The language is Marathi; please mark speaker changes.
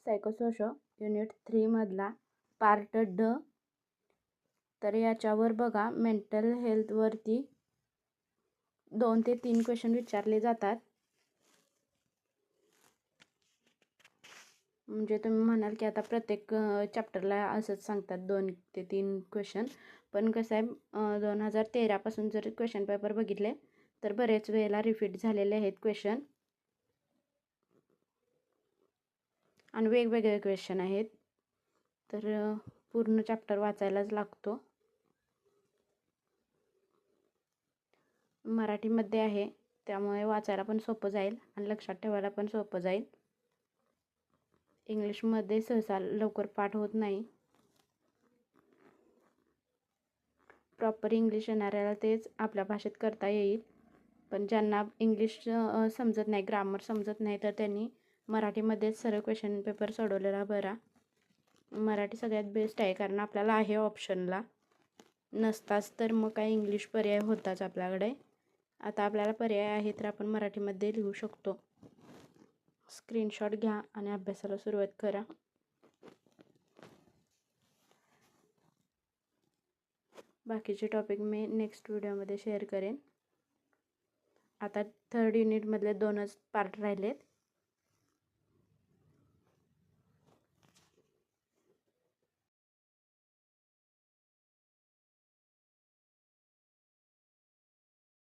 Speaker 1: सायकोसोशो युनिट 3 मधला पार्ट ड. तर याच्यावर बघा मेंटल हेल्थवरती 2 ते 3 क्वेश्चन विचारले जातात. म्हणजे तुम्ही म्हणाल की आता प्रत्येक चॅप्टरला असंच सांगतात 2 ते 3 क्वेश्चन, पण कसं आहे 2013 पासून जर क्वेश्चन पेपर बघितले तर बरेच वेळेला रिपीट झालेले आहेत क्वेश्चन आणि वेगवेगळे क्वेश्चन आहेत. तर पूर्ण चॅप्टर वाचायलाच लागतो. मराठीमध्ये आहे त्यामुळे वाचायला पण सोपं जाईल आणि लक्षात ठेवायला पण सोपं जाईल. इंग्लिशमध्ये सहसा लवकर पाठ होत नाही. प्रॉपर इंग्लिश येणाऱ्याला तेच आपल्या भाषेत करता येईल, पण ज्यांना इंग्लिश समजत नाही, ग्रामर समजत नाही, तर त्यांनी मराठीमध्येच सरळ क्वेश्चन पेपर सोडवलेला बरा. मराठी सगळ्यात बेस्ट आहे कारण आपल्याला आहे ऑप्शनला, नसताच तर मग काय इंग्लिश पर्याय होताच आपल्याकडे. आता आपल्याला पर्याय आहे तर आपण मराठीमध्ये लिहू शकतो. स्क्रीनशॉट घ्या आणि अभ्यासाला सुरुवात करा. बाकीचे टॉपिक मी नेक्स्ट व्हिडिओमध्ये शेअर करेन. आता 3rd युनिटमधले 2च पार्ट राहिलेत.